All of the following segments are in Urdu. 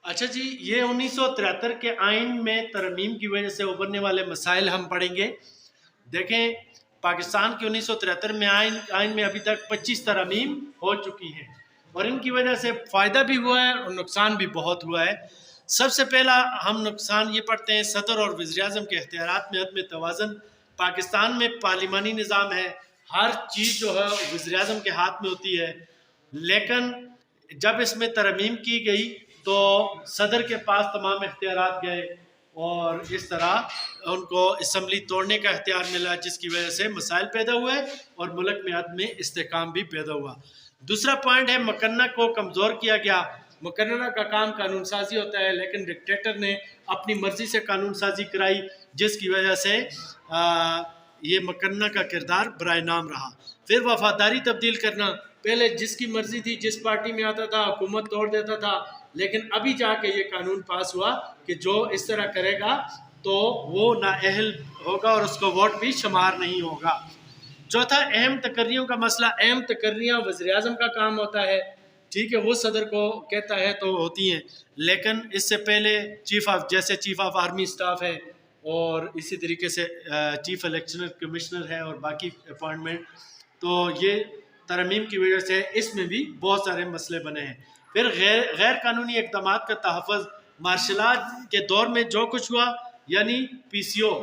اچھا جی، یہ 1973 کے آئین میں ترمیم کی وجہ سے ابھرنے والے مسائل ہم پڑھیں گے۔ دیکھیں، پاکستان کے 1973 میں آئین میں ابھی تک 25 ترمیم ہو چکی ہیں، اور ان کی وجہ سے فائدہ بھی ہوا ہے اور نقصان بھی بہت ہوا ہے۔ سب سے پہلا ہم نقصان یہ پڑھتے ہیں، صدر اور وزیر اعظم کے اختیارات میں عدم توازن۔ پاکستان میں پارلیمانی نظام ہے، ہر چیز جو ہے وزیر اعظم کے ہاتھ میں ہوتی ہے، لیکن جب اس میں ترمیم کی گئی تو صدر کے پاس تمام اختیارات گئے، اور اس طرح ان کو اسمبلی توڑنے کا اختیار ملا، جس کی وجہ سے مسائل پیدا ہوئے اور ملک میں عدم استحکام بھی پیدا ہوا۔ دوسرا پوائنٹ ہے، مقننہ کو کمزور کیا گیا۔ مقننہ کا کام قانون سازی ہوتا ہے، لیکن ڈکٹیٹر نے اپنی مرضی سے قانون سازی کرائی، جس کی وجہ سے یہ مقننہ کا کردار برائے نام رہا۔ پھر وفاداری تبدیل کرنا، پہلے جس کی مرضی تھی، جس پارٹی میں آتا تھا حکومت توڑ دیتا تھا، لیکن ابھی جا کے یہ قانون پاس ہوا کہ جو اس طرح کرے گا تو وہ نااہل ہوگا اور اس کو ووٹ بھی شمار نہیں ہوگا۔ چوتھا، اہم تقرریوں کا مسئلہ۔ اہم تقرریاں وزیر اعظم کا کام ہوتا ہے، ٹھیک ہے، وہ صدر کو کہتا ہے تو ہوتی ہیں، لیکن اس سے پہلے چیف آف آرمی اسٹاف ہے، اور اسی طریقے سے چیف الیکشن کمشنر ہے، اور باقی اپوائنٹمنٹ، تو یہ ترمیم کی وجہ سے اس میں بھی بہت سارے مسئلے بنے ہیں۔ پھر غیر قانونی اقدامات کا تحفظ۔ مارشل لا کے دور میں جو کچھ ہوا، یعنی PCO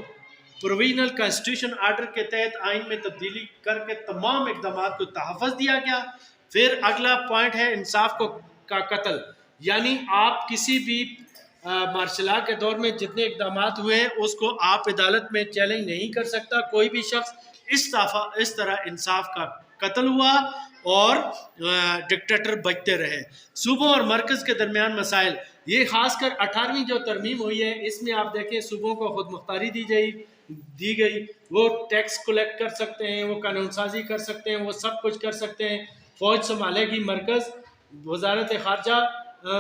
پروویژنل کانسٹیٹیوشن آرڈر کے تحت آئین میں تبدیلی کر کے تمام اقدامات کو تحفظ دیا گیا۔ پھر اگلا پوائنٹ ہے انصاف کا قتل، یعنی آپ کسی بھی مارشل لا کے دور میں جتنے اقدامات ہوئے ہیں اس کو آپ عدالت میں چیلنج نہیں کر سکتا کوئی بھی شخص۔ اس طرح انصاف کا قتل ہوا اور ڈکٹیٹر بچتے رہے۔ صوبوں اور مرکز کے درمیان مسائل، یہ خاص کر 18ویں جو ترمیم ہوئی ہے، اس میں آپ دیکھیں صوبوں کو خود مختاری دی گئی، وہ ٹیکس کلیکٹ کر سکتے ہیں، وہ قانون سازی کر سکتے ہیں، وہ سب کچھ کر سکتے ہیں۔ فوج سنبھالے گی مرکز، وزارت خارجہ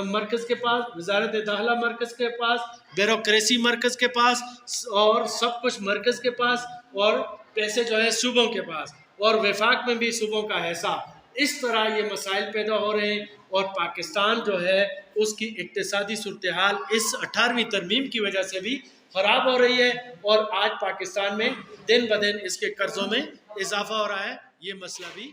مرکز کے پاس، وزارت داخلہ مرکز کے پاس، بیوروکریسی مرکز کے پاس، اور سب کچھ مرکز کے پاس، اور پیسے جو ہے صوبوں کے پاس، اور وفاق میں بھی صوبوں کا حصہ۔ اس طرح یہ مسائل پیدا ہو رہے ہیں، اور پاکستان جو ہے اس کی اقتصادی صورتحال اس 18ویں ترمیم کی وجہ سے بھی خراب ہو رہی ہے، اور آج پاکستان میں دن بدن اس کے قرضوں میں اضافہ ہو رہا ہے۔ یہ مسئلہ بھی